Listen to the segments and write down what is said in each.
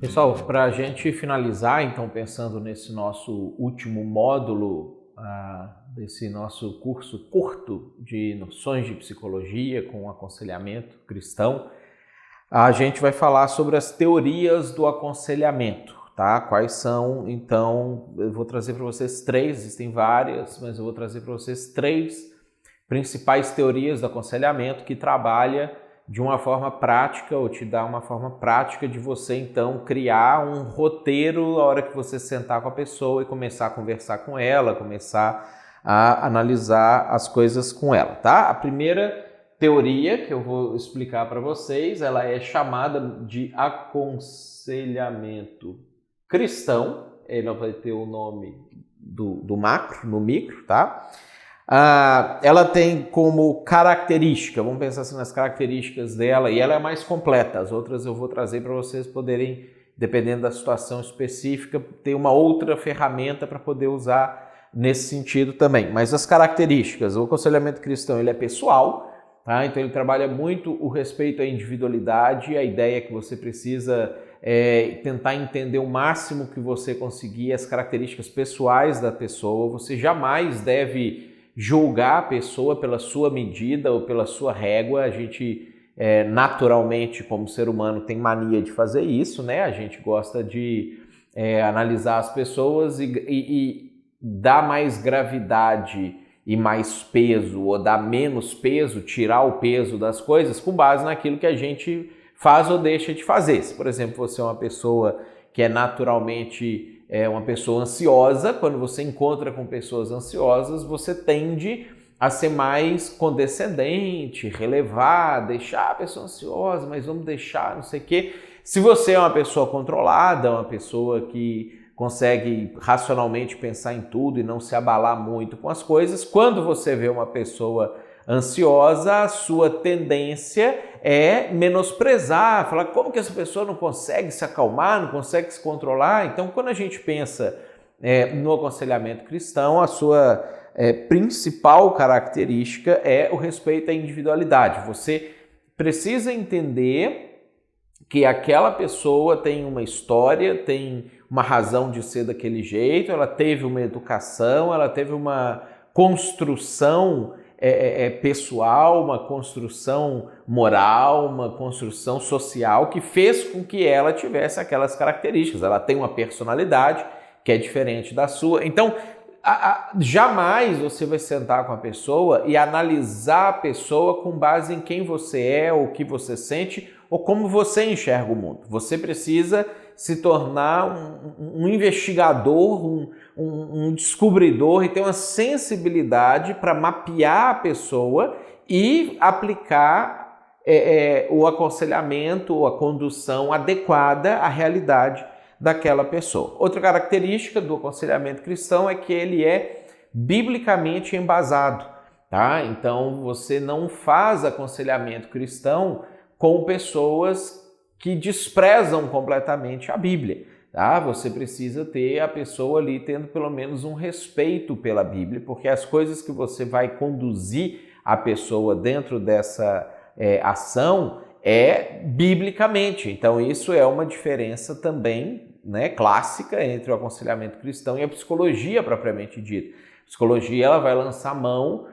Pessoal, para a gente finalizar, então, pensando nesse nosso último módulo desse nosso curso curto de noções de psicologia com aconselhamento cristão, a gente vai falar sobre as teorias do aconselhamento, tá? Quais são, então, eu vou trazer para vocês três, existem várias, mas eu vou trazer para vocês três principais teorias do aconselhamento que trabalha de uma forma prática, ou te dá uma forma prática de você, então, criar um roteiro na hora que você sentar com a pessoa e começar a conversar com ela, começar a analisar as coisas com ela, tá? A primeira teoria que eu vou explicar para vocês, ela é chamada de aconselhamento cristão, ela vai ter o nome do macro, no micro, tá? Ela tem como característica, vamos pensar assim nas características dela, e ela é mais completa, as outras eu vou trazer para vocês poderem, dependendo da situação específica, ter uma outra ferramenta para poder usar nesse sentido também. Mas as características, o aconselhamento cristão ele é pessoal, tá? Então ele trabalha muito o respeito à individualidade, a ideia é que você precisa tentar entender o máximo que você conseguir as características pessoais da pessoa, você jamais deve julgar a pessoa pela sua medida ou pela sua régua. A gente naturalmente, como ser humano, tem mania de fazer isso, né? A gente gosta de analisar as pessoas e dar mais gravidade e mais peso, ou dar menos peso, tirar o peso das coisas com base naquilo que a gente faz ou deixa de fazer. Se, por exemplo, você é uma pessoa que é naturalmente uma pessoa ansiosa, quando você encontra com pessoas ansiosas, você tende a ser mais condescendente, relevar, deixar a pessoa ansiosa, mas vamos deixar, não sei o quê. Se você é uma pessoa controlada, uma pessoa que consegue racionalmente pensar em tudo e não se abalar muito com as coisas, quando você vê uma pessoa ansiosa, a sua tendência é menosprezar, falar como que essa pessoa não consegue se acalmar, não consegue se controlar. Então, quando a gente pensa no aconselhamento cristão, a sua principal característica é o respeito à individualidade. Você precisa entender que aquela pessoa tem uma história, tem uma razão de ser daquele jeito, ela teve uma educação, ela teve uma construção pessoal, uma construção moral, uma construção social que fez com que ela tivesse aquelas características. Ela tem uma personalidade que é diferente da sua. Então, jamais você vai sentar com a pessoa e analisar a pessoa com base em quem você é, ou o que você sente, ou como você enxerga o mundo. Você precisa se tornar um investigador, um descobridor e ter uma sensibilidade para mapear a pessoa e aplicar o aconselhamento ou a condução adequada à realidade daquela pessoa. Outra característica do aconselhamento cristão é que ele é biblicamente embasado, tá? Então você não faz aconselhamento cristão com pessoas que desprezam completamente a Bíblia, tá? Você precisa ter a pessoa ali tendo pelo menos um respeito pela Bíblia, porque as coisas que você vai conduzir a pessoa dentro dessa ação biblicamente. Então isso é uma diferença também, né, clássica entre o aconselhamento cristão e a psicologia propriamente dita. A psicologia ela vai lançar mão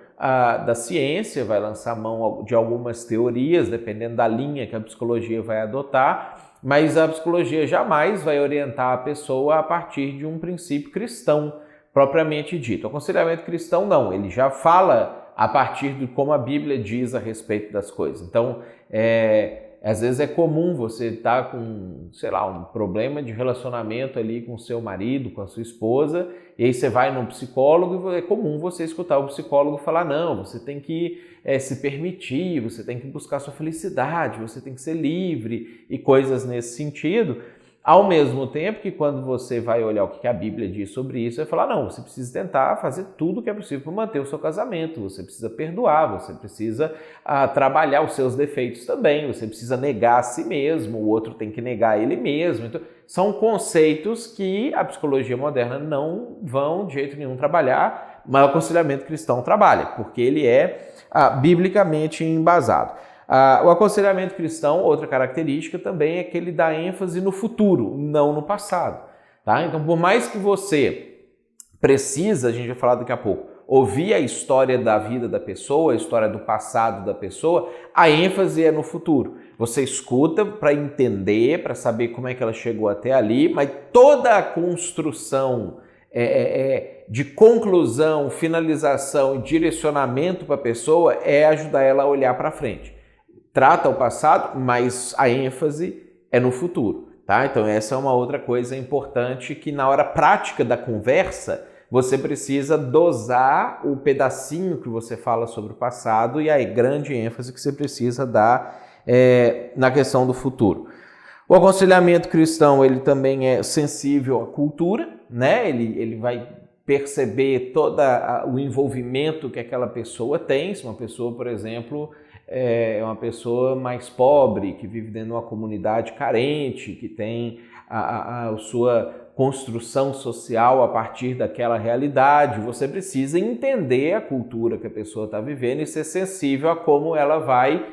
da ciência, vai lançar mão de algumas teorias, dependendo da linha que a psicologia vai adotar, mas a psicologia jamais vai orientar a pessoa a partir de um princípio cristão propriamente dito. O aconselhamento cristão não, ele já fala a partir de como a Bíblia diz a respeito das coisas. Então, às vezes é comum você estar com, sei lá, um problema de relacionamento ali com o seu marido, com a sua esposa, e aí você vai num psicólogo e é comum você escutar o psicólogo falar, não, você tem que se permitir, você tem que buscar sua felicidade, você tem que ser livre e coisas nesse sentido. Ao mesmo tempo que quando você vai olhar o que a Bíblia diz sobre isso, vai falar, não, você precisa tentar fazer tudo o que é possível para manter o seu casamento, você precisa perdoar, você precisa trabalhar os seus defeitos também, você precisa negar a si mesmo, o outro tem que negar ele mesmo. Então, são conceitos que a psicologia moderna não vão de jeito nenhum trabalhar, mas o aconselhamento cristão trabalha, porque ele é biblicamente embasado. O aconselhamento cristão, outra característica também é que ele dá ênfase no futuro, não no passado. Tá? Então, por mais que você precisa, a gente vai falar daqui a pouco, ouvir a história da vida da pessoa, a história do passado da pessoa, a ênfase é no futuro. Você escuta para entender, para saber como é que ela chegou até ali, mas toda a construção de conclusão, finalização e direcionamento para a pessoa é ajudar ela a olhar para frente. Trata o passado, mas a ênfase é no futuro. Tá? Então essa é uma outra coisa importante que na hora prática da conversa você precisa dosar o pedacinho que você fala sobre o passado e a grande ênfase que você precisa dar na questão do futuro. O aconselhamento cristão ele também é sensível à cultura, né? Ele vai perceber todo o envolvimento que aquela pessoa tem. Se uma pessoa, por exemplo, é uma pessoa mais pobre, que vive dentro de uma comunidade carente, que tem a sua construção social a partir daquela realidade, você precisa entender a cultura que a pessoa está vivendo e ser sensível a como ela vai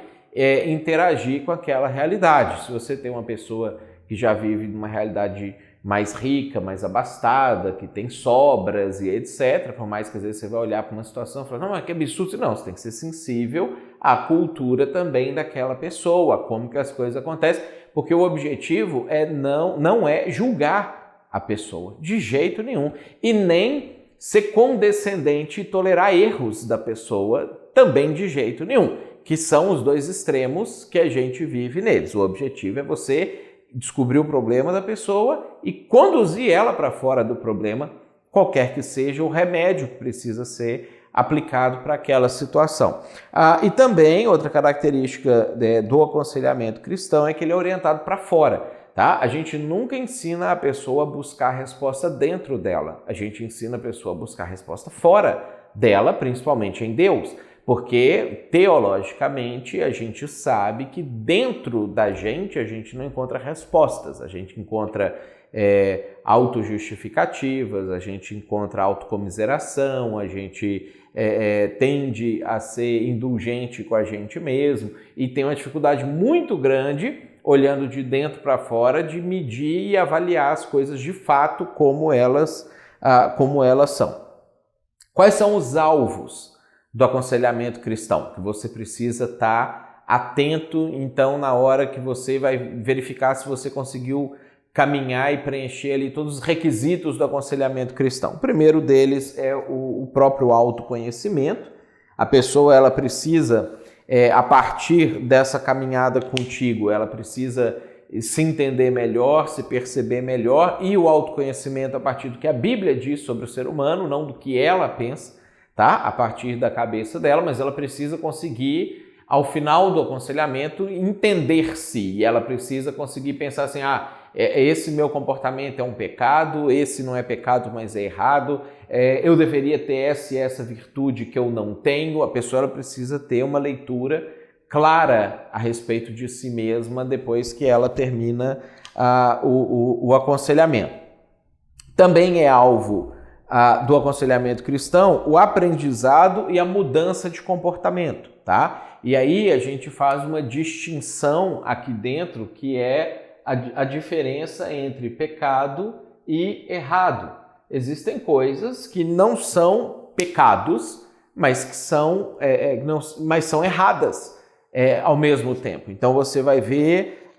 interagir com aquela realidade. Se você tem uma pessoa que já vive numa realidade mais rica, mais abastada, que tem sobras e etc., por mais que às vezes você vai olhar para uma situação e falar, não, mas que absurdo, não, você tem que ser sensível à cultura também daquela pessoa, como que as coisas acontecem, porque o objetivo não é julgar a pessoa, de jeito nenhum, e nem ser condescendente e tolerar erros da pessoa, também de jeito nenhum, que são os dois extremos que a gente vive neles. O objetivo é você descobrir o problema da pessoa e conduzir ela para fora do problema, qualquer que seja o remédio que precisa ser aplicado para aquela situação. E também, outra característica do aconselhamento cristão é que ele é orientado para fora. Tá? A gente nunca ensina a pessoa a buscar a resposta dentro dela, a gente ensina a pessoa a buscar a resposta fora dela, principalmente em Deus, porque teologicamente a gente sabe que dentro da gente a gente não encontra respostas, a gente encontra autojustificativas, a gente encontra autocomiseração, a gente tende a ser indulgente com a gente mesmo e tem uma dificuldade muito grande, olhando de dentro para fora, de medir e avaliar as coisas de fato como elas são. Quais são os alvos do aconselhamento cristão? Que você precisa estar atento, então, na hora que você vai verificar se você conseguiu caminhar e preencher ali todos os requisitos do aconselhamento cristão. O primeiro deles é o próprio autoconhecimento. A pessoa ela precisa... a partir dessa caminhada contigo, ela precisa se entender melhor, se perceber melhor, e o autoconhecimento a partir do que a Bíblia diz sobre o ser humano, não do que ela pensa, tá? A partir da cabeça dela, mas ela precisa conseguir, ao final do aconselhamento, entender-se, e ela precisa conseguir pensar assim, esse meu comportamento é um pecado, esse não é pecado, mas é errado, eu deveria ter essa virtude que eu não tenho. A pessoa ela precisa ter uma leitura clara a respeito de si mesma depois que ela termina o aconselhamento. Também é alvo do aconselhamento cristão o aprendizado e a mudança de comportamento, tá? E aí a gente faz uma distinção aqui dentro que é a diferença entre pecado e errado. Existem coisas que não são pecados, mas que são erradas ao mesmo tempo. Então você vai ver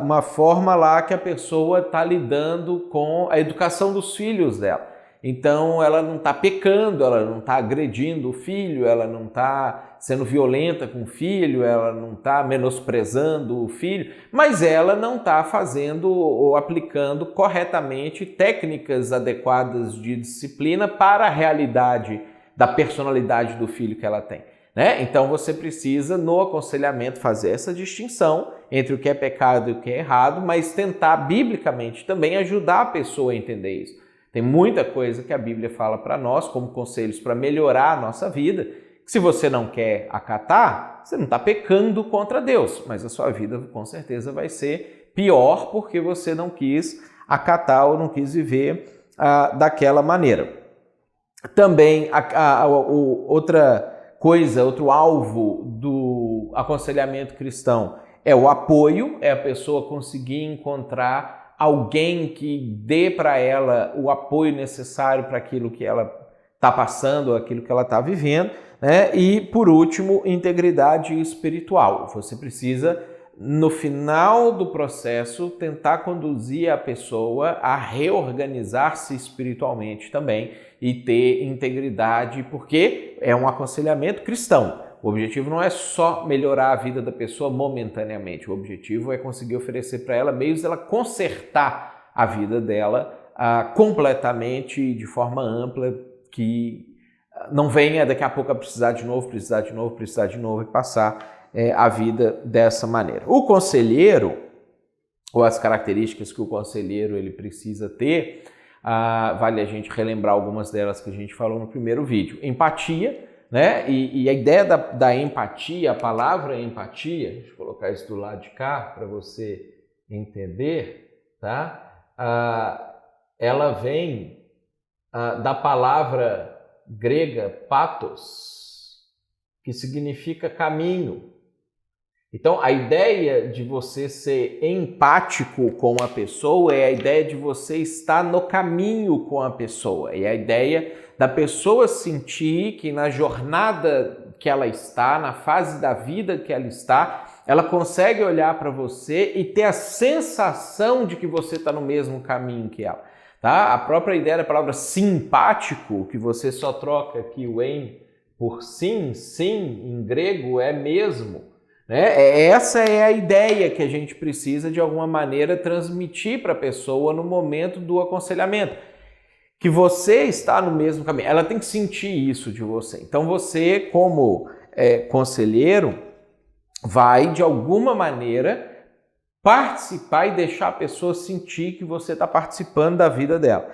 uma forma lá que a pessoa está lidando com a educação dos filhos dela. Então ela não está pecando, ela não está agredindo o filho, ela não está sendo violenta com o filho, ela não está menosprezando o filho, mas ela não está fazendo ou aplicando corretamente técnicas adequadas de disciplina para a realidade da personalidade do filho que ela tem, né? Então você precisa no aconselhamento fazer essa distinção entre o que é pecado e o que é errado, mas tentar biblicamente também ajudar a pessoa a entender isso. Tem muita coisa que a Bíblia fala para nós como conselhos para melhorar a nossa vida, que se você não quer acatar, você não está pecando contra Deus, mas a sua vida com certeza vai ser pior porque você não quis acatar ou não quis viver daquela maneira. Também outra coisa, outro alvo o aconselhamento cristão é o apoio, é a pessoa conseguir encontrar alguém que dê para ela o apoio necessário para aquilo que ela está passando, aquilo que ela está vivendo, né? E, por último, integridade espiritual. Você precisa, no final do processo, tentar conduzir a pessoa a reorganizar-se espiritualmente também e ter integridade, porque é um aconselhamento cristão. O objetivo não é só melhorar a vida da pessoa momentaneamente, o objetivo é conseguir oferecer para ela meios dela consertar a vida dela completamente, de forma ampla, que não venha daqui a pouco a precisar de novo e passar a vida dessa maneira. O conselheiro, ou as características que o conselheiro ele precisa ter, vale a gente relembrar algumas delas que a gente falou no primeiro vídeo. Empatia, né? E a ideia da empatia, a palavra empatia, deixa eu colocar isso do lado de cá para você entender, tá? Ela vem da palavra grega pathos, que significa caminho. Então, a ideia de você ser empático com a pessoa é a ideia de você estar no caminho com a pessoa. É a ideia da pessoa sentir que na jornada que ela está, na fase da vida que ela está, ela consegue olhar para você e ter a sensação de que você está no mesmo caminho que ela. Tá? A própria ideia da palavra simpático, que você só troca aqui o em por sim, em grego é mesmo. Essa é a ideia que a gente precisa, de alguma maneira, transmitir para a pessoa no momento do aconselhamento. Que você está no mesmo caminho. Ela tem que sentir isso de você. Então você, como conselheiro, vai, de alguma maneira, participar e deixar a pessoa sentir que você está participando da vida dela.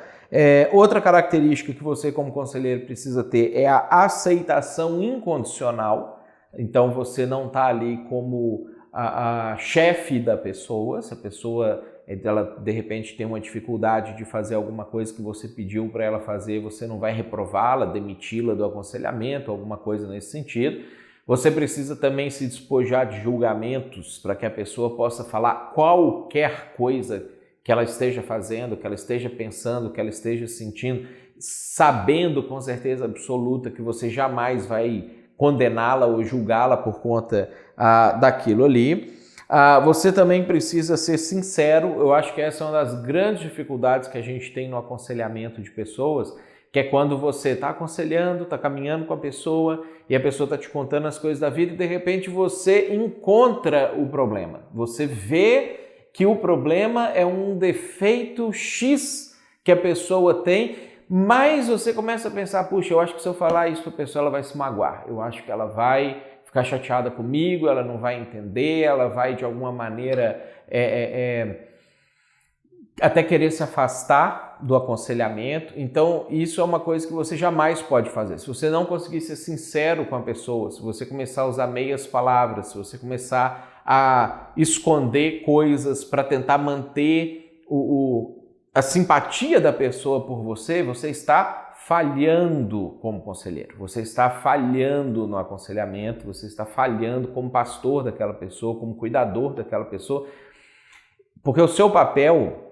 Outra característica que você, como conselheiro, precisa ter é a aceitação incondicional. Então você não está ali como a chefe da pessoa. Se a pessoa ela de repente tem uma dificuldade de fazer alguma coisa que você pediu para ela fazer, você não vai reprová-la, demiti-la do aconselhamento, alguma coisa nesse sentido. Você precisa também se despojar de julgamentos para que a pessoa possa falar qualquer coisa que ela esteja fazendo, que ela esteja pensando, que ela esteja sentindo, sabendo com certeza absoluta que você jamais vai condená-la ou julgá-la por conta daquilo ali. Você também precisa ser sincero. Eu acho que essa é uma das grandes dificuldades que a gente tem no aconselhamento de pessoas, que é quando você está aconselhando, está caminhando com a pessoa e a pessoa está te contando as coisas da vida e de repente você encontra o problema. Você vê que o problema é um defeito X que a pessoa tem, mas você começa a pensar, puxa, eu acho que se eu falar isso para a pessoa, ela vai se magoar. Eu acho que ela vai ficar chateada comigo, ela não vai entender, ela vai de alguma maneira até querer se afastar do aconselhamento. Então, isso é uma coisa que você jamais pode fazer. Se você não conseguir ser sincero com a pessoa, se você começar a usar meias palavras, se você começar a esconder coisas para tentar manter a simpatia da pessoa por você, você está falhando como conselheiro, você está falhando no aconselhamento, você está falhando como pastor daquela pessoa, como cuidador daquela pessoa, porque o seu papel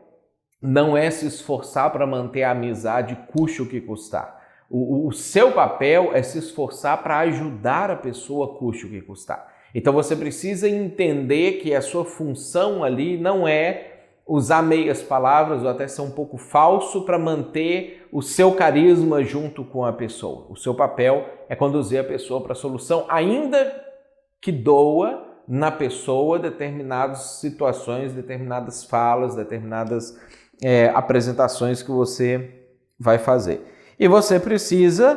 não é se esforçar para manter a amizade, custe o que custar. O seu papel é se esforçar para ajudar a pessoa, custe o que custar. Então você precisa entender que a sua função ali não é usar meias palavras ou até ser um pouco falso para manter o seu carisma junto com a pessoa. O seu papel é conduzir a pessoa para a solução, ainda que doa na pessoa determinadas situações, determinadas falas, determinadas apresentações que você vai fazer. E você precisa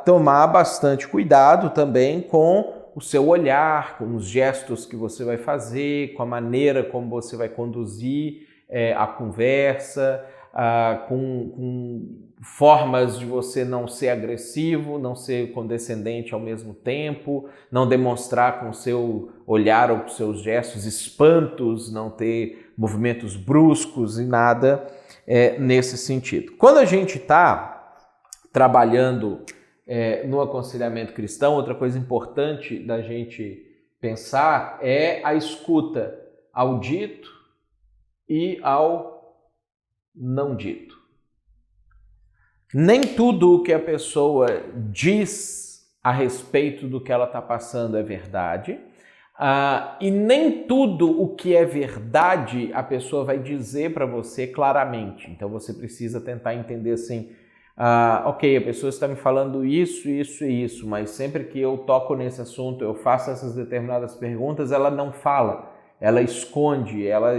tomar bastante cuidado também com o seu olhar, com os gestos que você vai fazer, com a maneira como você vai conduzir a conversa, com formas de você não ser agressivo, não ser condescendente ao mesmo tempo, não demonstrar com o seu olhar ou com os seus gestos espantos, não ter movimentos bruscos e nada nesse sentido. Quando a gente está trabalhando no aconselhamento cristão, outra coisa importante da gente pensar é a escuta ao dito e ao não dito. Nem tudo o que a pessoa diz a respeito do que ela está passando é verdade, e nem tudo o que é verdade a pessoa vai dizer para você claramente. Então você precisa tentar entender assim, ok, a pessoa está me falando isso, isso e isso, mas sempre que eu toco nesse assunto, eu faço essas determinadas perguntas, ela não fala, ela esconde, ela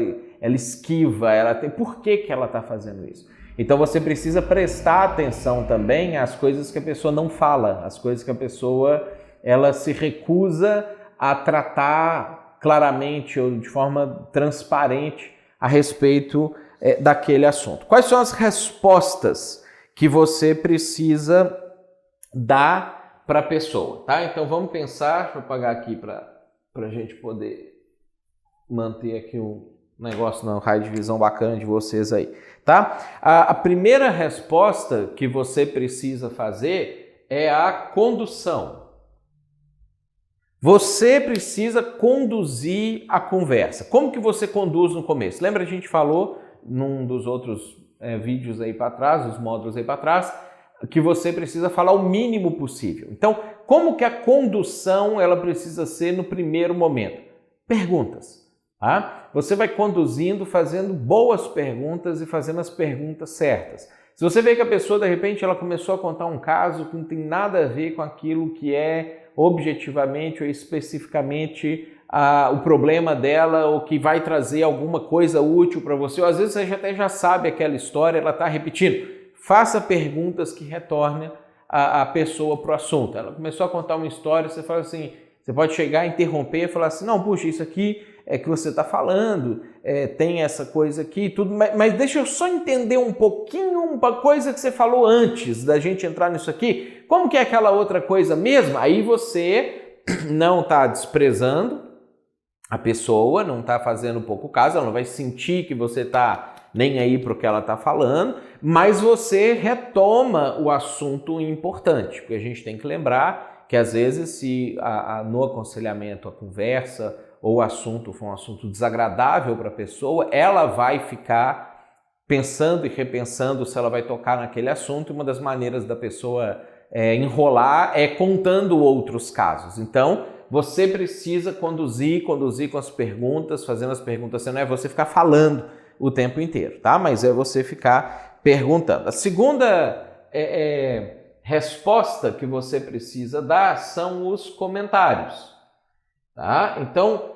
esquiva, ela tem... Por que ela está fazendo isso? Então você precisa prestar atenção também às coisas que a pessoa não fala, às coisas que a pessoa ela se recusa a tratar claramente ou de forma transparente a respeito daquele assunto. Quais são as respostas que você precisa dar para a pessoa, tá? Então vamos pensar, deixa eu apagar aqui para a gente poder manter aqui um negócio no raio de visão bacana de vocês aí, tá? A primeira resposta que você precisa fazer é a condução. Você precisa conduzir a conversa. Como que você conduz no começo? Lembra, a gente falou num dos outros vídeos aí para trás, os módulos aí para trás, que você precisa falar o mínimo possível. Então, como que a condução ela precisa ser no primeiro momento? Perguntas. Tá? Você vai conduzindo, fazendo boas perguntas e fazendo as perguntas certas. Se você vê que a pessoa, de repente, ela começou a contar um caso que não tem nada a ver com aquilo que é objetivamente ou especificamente o problema dela, ou que vai trazer alguma coisa útil para você, ou às vezes você até já sabe aquela história, ela está repetindo. Faça perguntas que retornem a pessoa para o assunto. Ela começou a contar uma história, você fala assim, você pode chegar, interromper e falar assim, não, puxa, isso aqui é que você está falando, tem essa coisa aqui, tudo, mas deixa eu só entender um pouquinho uma coisa que você falou antes da gente entrar nisso aqui. Como que é aquela outra coisa mesmo? Aí você não está desprezando a pessoa, não está fazendo pouco caso, ela não vai sentir que você está nem aí para o que ela está falando, mas você retoma o assunto importante, porque a gente tem que lembrar que às vezes se no aconselhamento, a conversa ou o assunto for um assunto desagradável para a pessoa, ela vai ficar pensando e repensando se ela vai tocar naquele assunto, e uma das maneiras da pessoa enrolar é contando outros casos. Então, você precisa conduzir com as perguntas, fazendo as perguntas, não é você ficar falando o tempo inteiro, tá? Mas é você ficar perguntando. A segunda resposta que você precisa dar são os comentários. Tá? Então,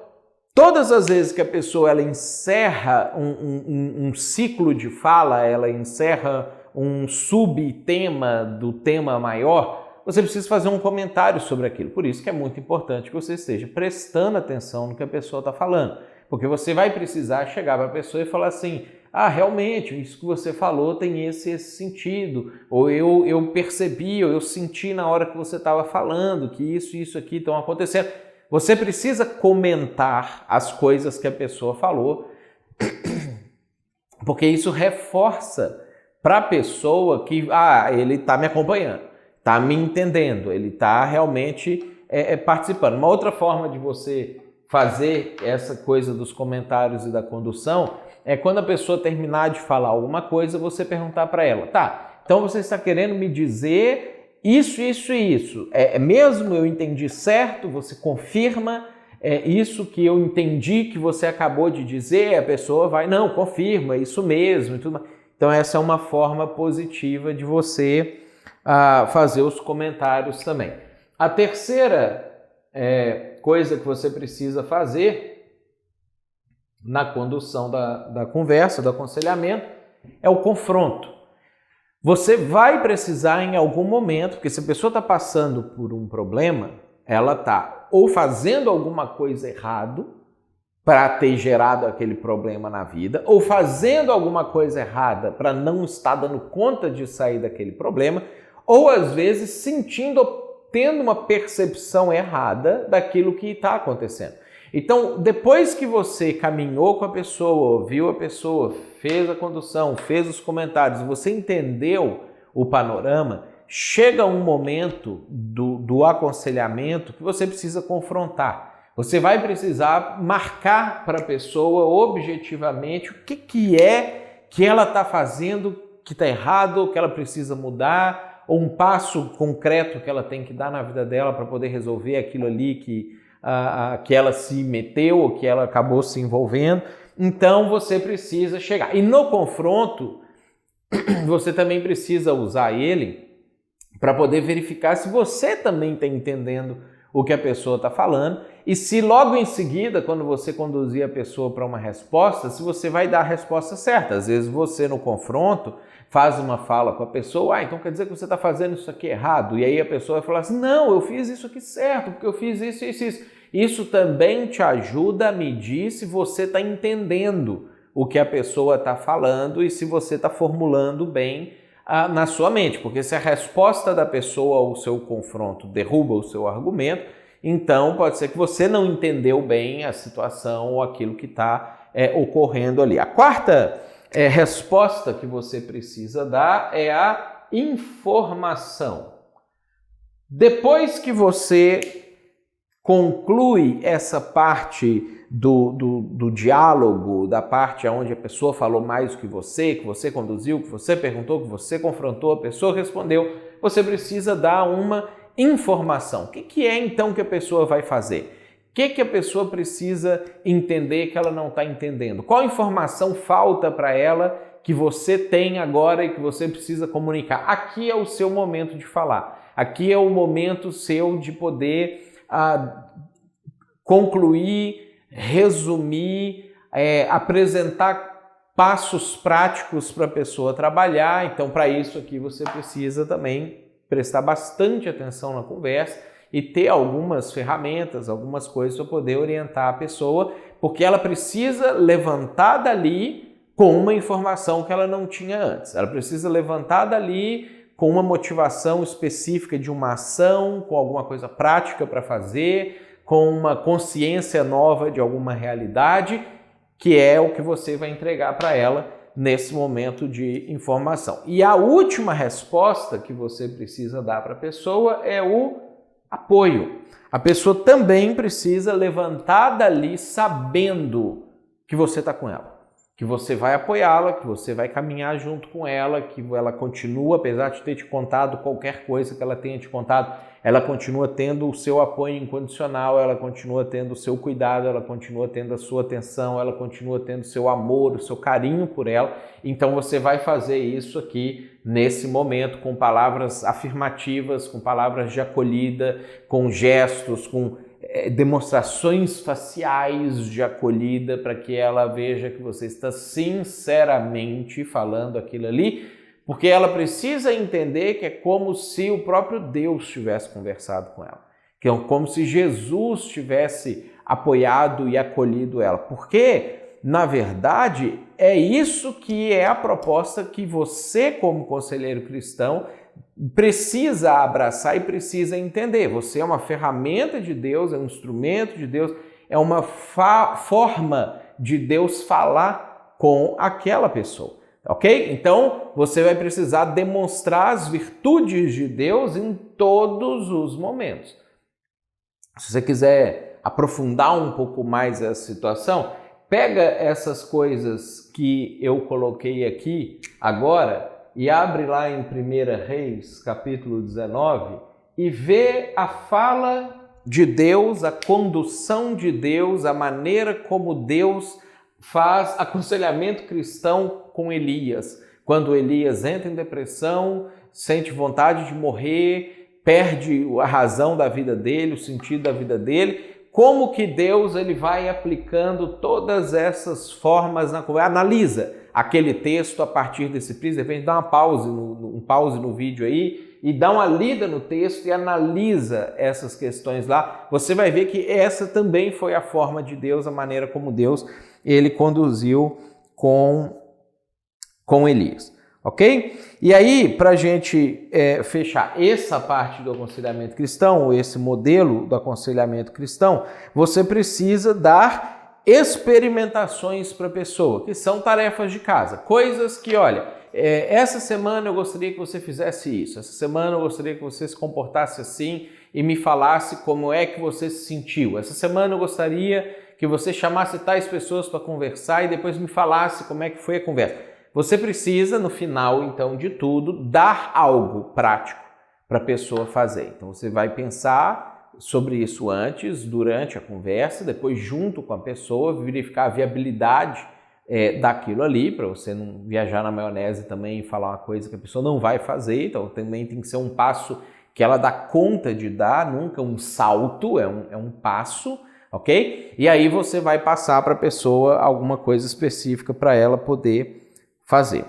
todas as vezes que a pessoa ela encerra um ciclo de fala, ela encerra um subtema do tema maior, você precisa fazer um comentário sobre aquilo. Por isso que é muito importante que você esteja prestando atenção no que a pessoa está falando, porque você vai precisar chegar para a pessoa e falar assim, realmente, isso que você falou tem esse sentido, ou eu percebi, ou eu senti na hora que você estava falando que isso e isso aqui estão acontecendo. Você precisa comentar as coisas que a pessoa falou, porque isso reforça para a pessoa que ele está me acompanhando, está me entendendo, ele está realmente participando. Uma outra forma de você fazer essa coisa dos comentários e da condução é quando a pessoa terminar de falar alguma coisa, você perguntar para ela, tá, então você está querendo me dizer isso, isso e isso. Mesmo eu entendi certo, você confirma isso que eu entendi que você acabou de dizer, a pessoa vai, não, confirma, isso mesmo. E tudo mais. Então essa é uma forma positiva de você fazer os comentários também. A terceira coisa que você precisa fazer na condução da conversa, do aconselhamento, é o confronto. Você vai precisar em algum momento, porque se a pessoa está passando por um problema, ela está ou fazendo alguma coisa errado para ter gerado aquele problema na vida, ou fazendo alguma coisa errada para não estar dando conta de sair daquele problema, ou às vezes tendo uma percepção errada daquilo que está acontecendo. Então, depois que você caminhou com a pessoa, ouviu a pessoa, fez a condução, fez os comentários, você entendeu o panorama, chega um momento do aconselhamento que você precisa confrontar. Você vai precisar marcar para a pessoa objetivamente o que é que ela está fazendo que está errado, ou que ela precisa mudar, ou um passo concreto que ela tem que dar na vida dela para poder resolver aquilo ali que ela se meteu ou que ela acabou se envolvendo. Então você precisa chegar. E no confronto, você também precisa usar ele para poder verificar se você também está entendendo o que a pessoa está falando e se logo em seguida, quando você conduzir a pessoa para uma resposta, se você vai dar a resposta certa. Às vezes você no confronto faz uma fala com a pessoa, então quer dizer que você está fazendo isso aqui errado, e aí a pessoa vai falar assim, não, eu fiz isso aqui certo, porque eu fiz isso, isso, isso. Isso também te ajuda a medir se você está entendendo o que a pessoa está falando e se você está formulando bem na sua mente, porque se a resposta da pessoa ao seu confronto derruba o seu argumento, então pode ser que você não entendeu bem a situação ou aquilo que está ocorrendo ali. A quarta resposta que você precisa dar é a informação. Depois que você conclui essa parte do diálogo, da parte onde a pessoa falou mais do que você conduziu, que você perguntou, que você confrontou, a pessoa respondeu, você precisa dar uma informação. O que é então que a pessoa vai fazer? O que a pessoa precisa entender que ela não está entendendo? Qual informação falta para ela que você tem agora e que você precisa comunicar? Aqui é o seu momento de falar. Aqui é o momento seu de poder concluir, resumir, apresentar passos práticos para a pessoa trabalhar. Então, para isso aqui você precisa também prestar bastante atenção na conversa e ter algumas ferramentas, algumas coisas para poder orientar a pessoa, porque ela precisa levantar dali com uma informação que ela não tinha antes. Ela precisa levantar dali com uma motivação específica de uma ação, com alguma coisa prática para fazer, com uma consciência nova de alguma realidade, que é o que você vai entregar para ela nesse momento de informação. E a última resposta que você precisa dar para a pessoa é o apoio. A pessoa também precisa levantar dali sabendo que você está com ela, que você vai apoiá-la, que você vai caminhar junto com ela, que ela continua, apesar de ter te contado qualquer coisa que ela tenha te contado, ela continua tendo o seu apoio incondicional, ela continua tendo o seu cuidado, ela continua tendo a sua atenção, ela continua tendo o seu amor, o seu carinho por ela. Então você vai fazer isso aqui nesse momento com palavras afirmativas, com palavras de acolhida, com gestos, com demonstrações faciais de acolhida para que ela veja que você está sinceramente falando aquilo ali, porque ela precisa entender que é como se o próprio Deus tivesse conversado com ela, que é como se Jesus tivesse apoiado e acolhido ela, porque, na verdade, é isso que é a proposta que você, como conselheiro cristão, precisa abraçar e precisa entender. Você é uma ferramenta de Deus, é um instrumento de Deus, é uma forma de Deus falar com aquela pessoa. Ok? Então, você vai precisar demonstrar as virtudes de Deus em todos os momentos. Se você quiser aprofundar um pouco mais essa situação, pega essas coisas que eu coloquei aqui agora e abre lá em 1 Reis, capítulo 19, e vê a fala de Deus, a condução de Deus, a maneira como Deus faz aconselhamento cristão com Elias. Quando Elias entra em depressão, sente vontade de morrer, perde a razão da vida dele, o sentido da vida dele, como que Deus ele vai aplicando todas essas formas na conversa. Analisa aquele texto a partir desse prisma, de repente dá um pause no vídeo aí e dá uma lida no texto e analisa essas questões lá. Você vai ver que essa também foi a forma de Deus, a maneira como Deus ele conduziu com Elias, ok? E aí, para a gente fechar essa parte do aconselhamento cristão, esse modelo do aconselhamento cristão, você precisa dar experimentações para a pessoa, que são tarefas de casa, coisas que, olha, essa semana eu gostaria que você fizesse isso, essa semana eu gostaria que você se comportasse assim e me falasse como é que você se sentiu. Essa semana eu gostaria que você chamasse tais pessoas para conversar e depois me falasse como é que foi a conversa. Você precisa, no final, então, de tudo, dar algo prático para a pessoa fazer. Então, você vai pensar sobre isso antes, durante a conversa, depois junto com a pessoa, verificar a viabilidade daquilo ali, para você não viajar na maionese também e falar uma coisa que a pessoa não vai fazer. Então, também tem que ser um passo que ela dá conta de dar, nunca um salto, é um passo, ok? E aí você vai passar para a pessoa alguma coisa específica para ela poder fazer,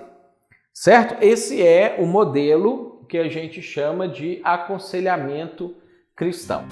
certo? Esse é o modelo que a gente chama de aconselhamento cristão.